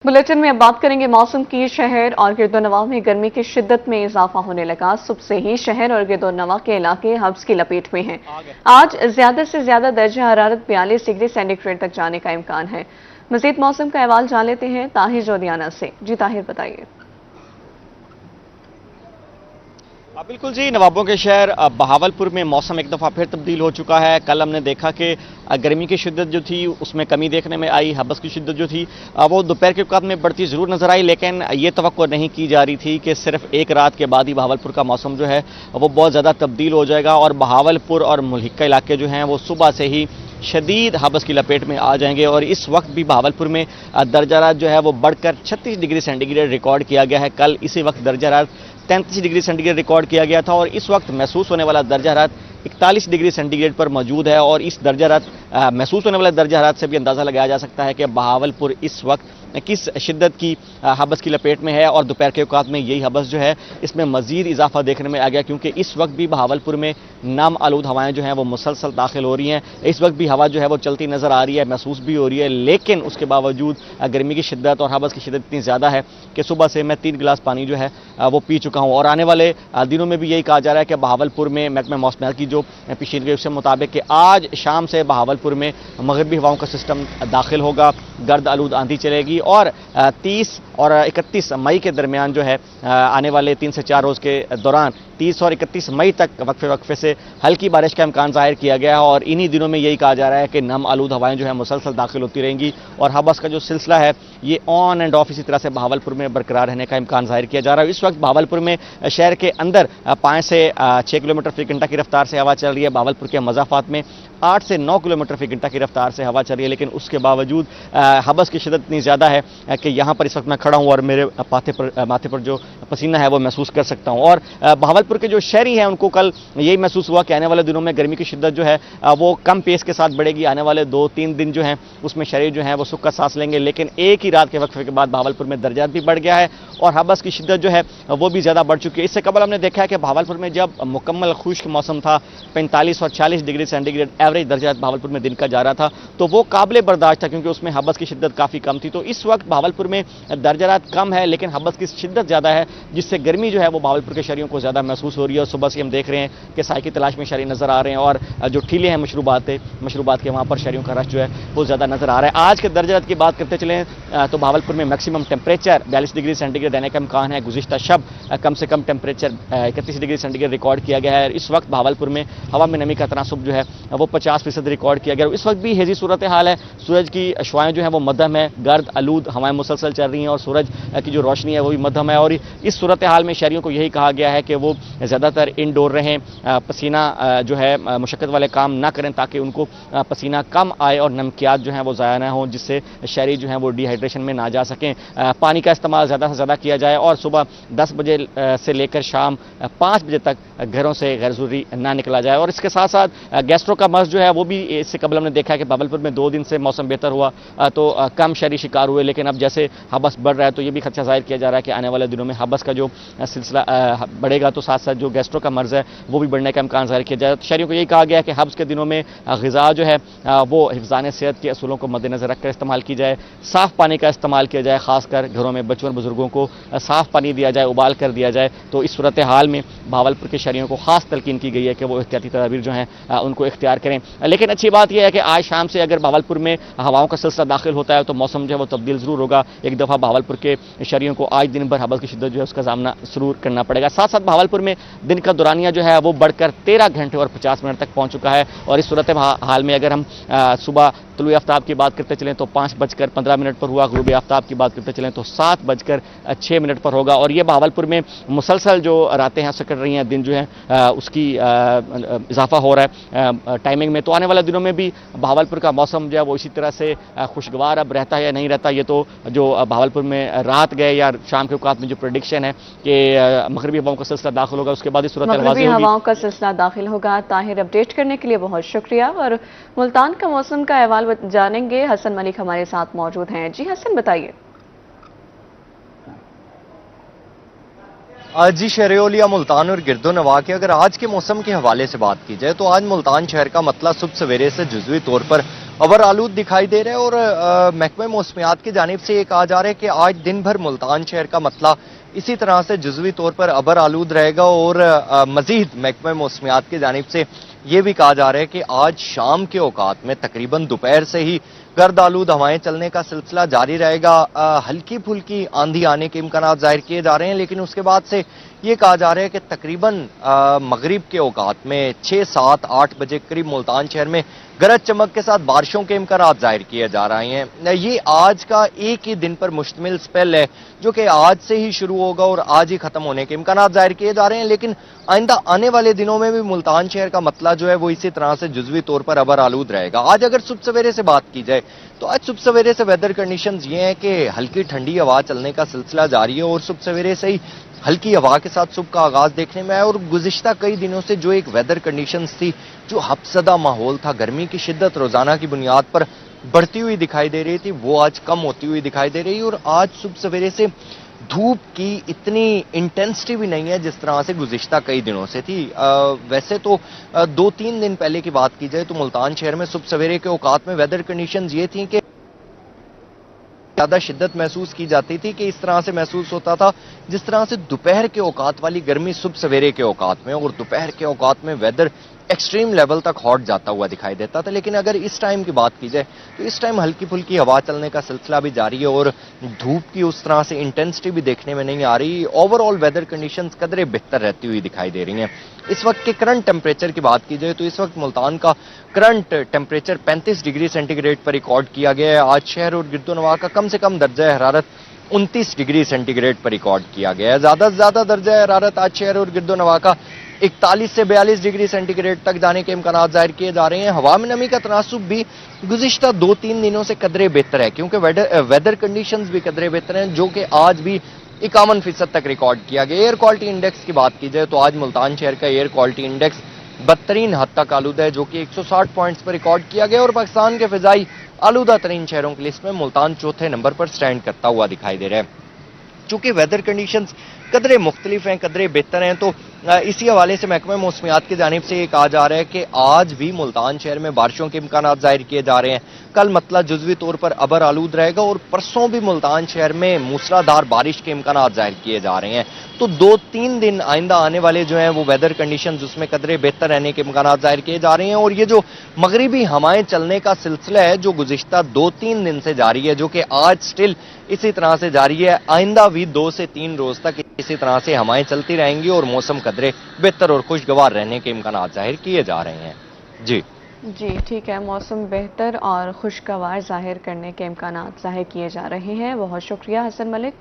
Bulletin में अब बात करेंगे मौसम की। शहर और गिरदोनवा में गर्मी की शिद्दत में इजाफा होने लगा। सुबह से ही शहर और गिरदोनवा के इलाके हब्स की लपेट में हैं। आज ज्यादा से ज्यादा दर्जा हरारत 42 डिग्री सेंटीग्रेड तक जाने का इम्कान है। मजीद मौसम का अहवाल जान लेते हैं ताहिर जोदियाना से। जी ताहिर, बताइए। बिल्कुल जी, नवाबों के शहर बहावलपुर में मौसम एक दफ़ा फिर तब्दील हो चुका है। कल हमने देखा कि गर्मी की शिद्दत जो थी उसमें कमी देखने में आई। हबस की शिद्दत जो थी वो दोपहर के औक़ात में बढ़ती ज़रूर नज़र आई, लेकिन ये तवक्को नहीं की जा रही थी कि सिर्फ एक रात के बाद ही बहावलपुर का मौसम जो है वो बहुत ज़्यादा तब्दील हो जाएगा और बहावलपुर और मुल्हिका इलाके जो हैं वो सुबह से ही शदीद हबस की लपेट में आ जाएंगे। और इस वक्त भी बहावलपुर में दर्जा हरारत जो है वो बढ़कर 36 डिग्री सेंटीग्रेड रिकॉर्ड किया गया है। कल इसी वक्त दर्जा हरारत 33 डिग्री सेंटीग्रेड रिकॉर्ड किया गया था और इस वक्त महसूस होने वाला दर्जा हरारत 41 डिग्री सेंटीग्रेड पर मौजूद है। और इस दर्जा हरारत महसूस होने वाले दर्जा हरारत से भी अंदाज़ा लगाया जा सकता है कि बहावलपुर इस वक्त किस शिद्दत की हबस की लपेट में है। और दोपहर के औक़ात में यही हबस जो है इसमें मज़ीद इजाफा देखने में आ गया, क्योंकि इस वक्त भी बहावलपुर में नम आलूद हवाएं जो हैं वो मुसलसल दाखिल हो रही हैं। इस वक्त भी हवा जो है वो चलती नज़र आ रही है, महसूस भी हो रही है, लेकिन उसके बावजूद गर्मी की शिद्दत और हबस की शिद्दत इतनी ज़्यादा है कि सुबह से मैं 3 गिलास पानी जो है वो पी चुका हूँ। और आने वाले दिनों में भी यही कहा जा रहा है कि बहावलपुर में महकमा मौसमियात की जो पेशीनगोई के मुताबिक कि आज शाम से बहावलपुर में मगरबी हवाओं का सिस्टम दाखिल होगा, गर्द आलूद आंधी चलेगी और 30 और 31 मई के दरमियान जो है आने वाले 3 से 4 रोज़ के दौरान 30 और 31 मई तक वक्फे से हल्की बारिश का इम्कान ज़ाहिर किया गया है। और इन्हीं दिनों में यही कहा जा रहा है कि नम आलूद हवाएं जो है मुसलसल दाखिल होती रहेंगी और हबस का जो सिलसिला है ये ऑन एंड ऑफ इसी तरह से बहावलपुर में बरकरार रहने का इम्कान ज़ाहिर किया जा रहा है। इस वक्त बहावलपुर में शहर के अंदर 5 से 6 किलोमीटर फी घंटा की रफ्तार से हवा चल रही है। बहावलपुर के मज़ाफ़ात में 8 से 9 किलोमीटर फी घंटा की रफ्तार से हवा चल रही है, लेकिन उसके बावजूद हबस की शिद्दत इतनी ज़्यादा है कि यहाँ पर इस वक्त मैं खड़ा हूँ और मेरे माथे पर जो पसीना है वो महसूस कर सकता हूँ। और बहावलपुर के जो शहरी हैं उनको कल यही महसूस हुआ कि आने वाले दिनों में गर्मी की शिद्दत जो है वो कम पेस के साथ बढ़ेगी। आने वाले 2-3 दिन जो हैं उसमें शहरी जो हैं वो सुख का सांस लेंगे, लेकिन एक ही रात के वक्फे के बाद बहावलपुर में दर्जा भी बढ़ गया है और हबस की शिद्दत जो है वो भी ज़्यादा बढ़ चुकी है। इससे कबल हमने देखा है कि बहावलपुर में जब मुकम्मल खुश्क मौसम था, 45 और 40 डिग्री सेंटीग्रेड एवरेज दर्जा बहावलपुर में दिन का जा रहा था, तो वो काबिल बर्दाश्त था क्योंकि उसमें हबस की शिद्दत काफ़ी कम थी। तो इस वक्त बहावलपुर में दर्जा हरारत कम है लेकिन हबस की शिद्दत ज़्यादा है, जिससे गर्मी जो है वो बहावलपुर के शहरियों को ज़्यादा महसूस हो रही है। और सुबह से हम देख रहे हैं कि साय की तलाश में शहरी नज़र आ रहे हैं और जो ठेले हैं मशरूबात के वहाँ पर शहरियों का रश जो है वो ज़्यादा नज़र आ रहा है। आज के दर्जा हरारत की बात करते चलें तो बहावलपुर में मैक्सिमम टेम्परेचर 42 डिग्री सेंटीग्रेड रहने का इम्कान है। गुज़िश्ता शब कम से कम टेम्परेचर 31 डिग्री सेंटीग्रेड रिकॉर्ड किया गया है। इस वक्त बहावलपुर में हवा में नमी का तनासुब जो है वो 50% रिकॉर्ड किया गया। इस वक्त भी हेजी सूरत हाल है, सूरज की अशवाएँ जो हैं वो मध्यम है, गर्द आलूद हवाएं मुसलसल चल रही हैं और सूरज की जो रोशनी है वो भी मध्यम है। और इस सूरत हाल में शहरियों को यही कहा गया है कि वो ज़्यादातर इंडोर रहें, पसीना जो है मुशक्क़त वाले काम ना करें ताकि उनको पसीना कम आए और नमकियात जो हैं वो ज़ाया ना हो, जिससे शहरी जो हैं वो डिहाइड्रेशन में ना जा सकें। पानी का इस्तेमाल ज़्यादा से ज़्यादा किया जाए और सुबह 10 बजे से लेकर शाम 5 बजे तक घरों से गैर ज़रूरी ना निकला जाए। और इसके साथ साथ गैस्ट्रो का मर्ज़ जो है वो भी इससे कबल हमने देखा है कि बहावलपुर में 2 दिन से मौसम बेहतर हुआ तो कम शहरी शिकार हुए, लेकिन अब जैसे हबस बढ़ रहा है तो ये भी खदशा ज़ाहिर किया जा रहा है कि आने वाले दिनों में हबस का जो सिलसिला बढ़ेगा तो साथ साथ जो गैस्ट्रो का मर्ज़ है वो भी बढ़ने का इम्कान ज़ाहिर किया जाए। तो शहरियों को यही कहा गया है कि हब्स के दिनों में ग़िज़ा जो है वो हिफ़्ज़ान सेहत के असूलों को मद्देनज़र रखकर इस्तेमाल की जाए, साफ़ पानी का इस्तेमाल किया जाए, ख़ासकर घरों में बच्चों और बुज़ुर्गों को साफ़ पानी दिया जाए, उबाल कर दिया जाए। तो इस सूरत हाल में बहावलपुर के शहरियों को ख़ास तलकीन की गई है कि वो एहतियाती तदाबीर जो हैं उनको इख्तियार करें। लेकिन अच्छी बात यह है कि आज शाम से अगर बहावलपुर में हवाओं का सिलसिला दाखिल होता है तो मौसम जो है वो तब्दील ज़रूर होगा। एक दफ़ा बहावलपुर के शहरियों को आज दिन भर हबस की शिद्दत जो है उसका सामना ज़रूर करना पड़ेगा। साथ साथ बहावलपुर में दिन का दौरानिया जो है वो बढ़कर 13 घंटे और 50 मिनट तक पहुँच चुका है। और इस सूरत हाल में अगर हम सुबह तुलुए आफ्ताब की बात करते चलें तो 5:15 पर हुआ, गुरूब आफ्ताब की बात करते चलें तो 7:06 पर होगा। और ये बहावलपुर में मुसलसल जो रातें हैं सकट रही हैं, दिन जो है उसकी इजाफा हो रहा है टाइमिंग में। तो आने वाले दिनों में भी बहावलपुर का मौसम जो है वो इसी तरह से खुशगवार अब रहता है या नहीं रहता, ये तो जो बहावलपुर में रात गए या शाम के औकात में जो प्रेडिक्शन है कि मगरबी हवाओं का सिलसिला दाखिल होगा उसके बाद इस सूरत मगरबी हवाओं का सिलसिला दाखिल होगा। ताहिर, अपडेट करने के लिए बहुत शुक्रिया। और मुल्तान का मौसम का अहवाल जानेंगे, हसन मलिक हमारे साथ मौजूद हैं। जी हसन, बताइए। जी शहरियोलिया मुल्तान और गिरदोनवा के अगर आज के मौसम के हवाले से बात की जाए तो आज मुल्तान शहर का मतला सुबह सवेरे से जुज़वी तौर पर अबर आलूद दिखाई दे रहा है और महकमे मौसमियात की जानिब से ये कहा जा रहा है कि आज दिन भर मुल्तान शहर का मतला इसी तरह से जुज़वी तौर पर अबर आलूद रहेगा और मजीद महकमे मौसमियात की जानिब से ये भी कहा जा रहा है कि आज शाम के औकात में तकरीबन दोपहर से ही गर्द आलूद हवाएं चलने का सिलसिला जारी रहेगा। हल्की फुल्की आंधी आने के इम्कान जाहिर किए जा रहे हैं, लेकिन उसके बाद से ये कहा जा रहा है कि तकरीबन मगरिब के औकात में 6, 7, 8 बजे करीब मुल्तान शहर में गरज चमक के साथ बारिशों के इम्कान जाहिर किए जा रहे हैं। ये आज का एक ही दिन पर मुश्तमिल स्पेल है जो कि आज से ही शुरू होगा और आज ही खत्म होने के इम्कान जाहिर किए जा रहे हैं, लेकिन आइंदा आने वाले दिनों में भी मुल्तान शहर का मतला जो है वो इसी तरह से जुज़वी तौर पर अबर आलूद रहेगा। आज अगर सुबह सवेरे से बात की जाए तो आज सुबह सवेरे से वेदर कंडीशंस ये हैं कि हल्की ठंडी हवा चलने का सिलसिला जारी है और सुबह सवेरे से ही हल्की हवा के साथ सुबह का आगाज देखने में आया और गुज़िश्ता कई दिनों से जो एक वेदर कंडीशंस थी, जो हफ्सदा माहौल था, गर्मी की शिद्दत रोजाना की बुनियाद पर बढ़ती हुई दिखाई दे रही थी, वो आज कम होती हुई दिखाई दे रही और आज सुबह सवेरे से धूप की इतनी इंटेंसिटी भी नहीं है जिस तरह से गुज़िश्ता कई दिनों से थी। वैसे तो 2-3 दिन पहले की बात की जाए तो मुल्तान शहर में सुबह सवेरे के औकात में वेदर कंडीशंस ये थी कि ज्यादा शिद्दत महसूस की जाती थी कि इस तरह से महसूस होता था जिस तरह से दोपहर के औकात वाली गर्मी सुबह सवेरे के औकात में, और दोपहर के औकात में वेदर एक्सट्रीम लेवल तक हॉट जाता हुआ दिखाई देता था। लेकिन अगर इस टाइम की बात की जाए तो इस टाइम हल्की फुल्की हवा चलने का सिलसिला भी जारी है और धूप की उस तरह से इंटेंसिटी भी देखने में नहीं आ रही। ओवरऑल वेदर कंडीशंस कदरे बेहतर रहती हुई दिखाई दे रही हैं। इस वक्त के करंट टेम्परेचर की बात की जाए तो इस वक्त मुल्तान का करंट टेम्परेचर 35 डिग्री सेंटीग्रेड पर रिकॉर्ड किया गया है। आज शहर और गिरदोनवा का कम से कम दर्जा हरारत 29 डिग्री सेंटीग्रेड पर रिकॉर्ड किया गया है। ज्यादा से ज्यादा दर्जा हरारत आज शहर और गिरदोनवा का 41 से 42 डिग्री सेंटीग्रेड तक जाने के इम्कान जाहिर किए जा रहे हैं। हवा में नमी का तनासुब भी गुज़िश्ता 2-3 दिनों से कदरे बेहतर है क्योंकि वेदर कंडीशंस भी कदरे बेहतर हैं, जो कि आज भी 51% तक रिकॉर्ड किया गया। एयर क्वालिटी इंडेक्स की बात की जाए तो आज मुल्तान शहर का एयर क्वालिटी इंडेक्स बदतरीन हद तक आलूदा है, जो कि 160 पॉइंट्स पर रिकॉर्ड किया गया और पाकिस्तान के फिजाई आलूदा तरीन शहरों की लिस्ट में मुल्तान चौथे नंबर पर स्टैंड करता हुआ दिखाई दे रहा है। चूंकि वेदर कंडीशंस कदरे मुख्तलिफ हैं, कदरे बेहतर हैं, तो इसी हवाले से महकमे मौसमियात की जानिब से ये कहा जा रहा है कि आज भी मुल्तान शहर में बारिशों के इम्कान जाहिर किए जा रहे हैं। कल मतला जुज़वी तौर पर अबर आलूद रहेगा और परसों भी मुल्तान शहर में मूसलाधार बारिश के इम्कान जाहिर किए जा रहे हैं। तो 2-3 दिन आइंदा आने वाले जो हैं वो वेदर कंडीशंस उसमें कदरे बेहतर रहने के इम्कान जाहिर किए जा रहे हैं। और ये जो मगरिबी हवाएं चलने का सिलसिला है जो गुज़िश्ता 2-3 दिन से जारी है, जो कि आज स्टिल इसी तरह से जारी है, आइंदा भी 2 से 3 रोज तक इसी तरह से हवाएं चलती रहेंगी और मौसम कदरे बेहतर और खुशगवार रहने के इम्कान जाहिर किए जा रहे हैं। जी ठीक है, मौसम बेहतर और खुशगवार जाहिर करने के इम्कान जाहिर किए जा रहे हैं। बहुत शुक्रिया हसन मलिक।